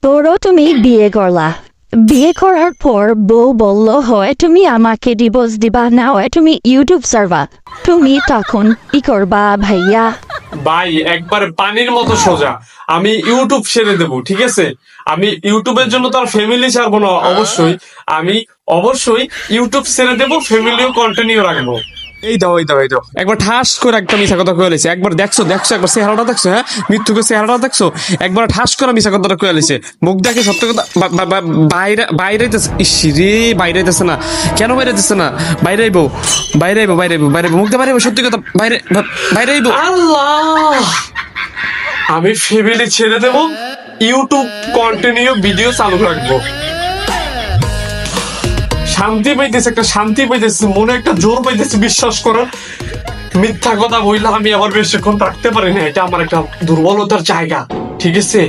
তোরও তুমি বিয়ে করলা, বিয়ে করার পর বউ বলল হয় তুমি আমাকে ডিভোর্স দিবা, না হয় তুমি ইউটিউব সার্ভা, তুমি তখন কি করবা ভাইয়া? ভাই একবারে পানির মতো সোজা, আমি ইউটিউব ছেড়ে দেবো, ঠিক আছে? আমি ইউটিউবের জন্য তো আর ফ্যামিলি ছাড়বো না, আমি অবশ্যই ইউটিউব ছেড়ে দেবো, ফ্যামিলিও কন্টিনিউ রাখবো। এই দাও একবার ঠাস করে একটা মিশা কথা কয়ে লেছে, একবার দেখছো একবার চেহারাটা দেখছো, হ্যাঁ মৃত্যুকে চেহারাটা দেখছো, একবার ঠাস করে মিশা কথাটা কয়ে লেছে, মুখ দেখে সত্য কথা বাইরে বাইরে রে বাইরে আইতেছে না, কেন বাইরে আইতেছে না? বাইরে আইবো মুখ দিয়ে বাইরে আইবো, সত্যি কথা বাইরে আইবো। আল্লাহ, আমি ফ্যামিলি ছেড়ে দেবো, ইউটিউব কন্টিনিউ ভিডিও চালু রাখবো। শান্তি পাইতেছে, একটা শান্তি পাইতেছে, মনে একটা জোর পাইতেছে, বিশ্বাস করার। মিথ্যা কথা বইলা আমি আবার বেশিক্ষণ থাকতে পারি না, এটা আমার একটা দুর্বলতার জায়গা, ঠিক আছে?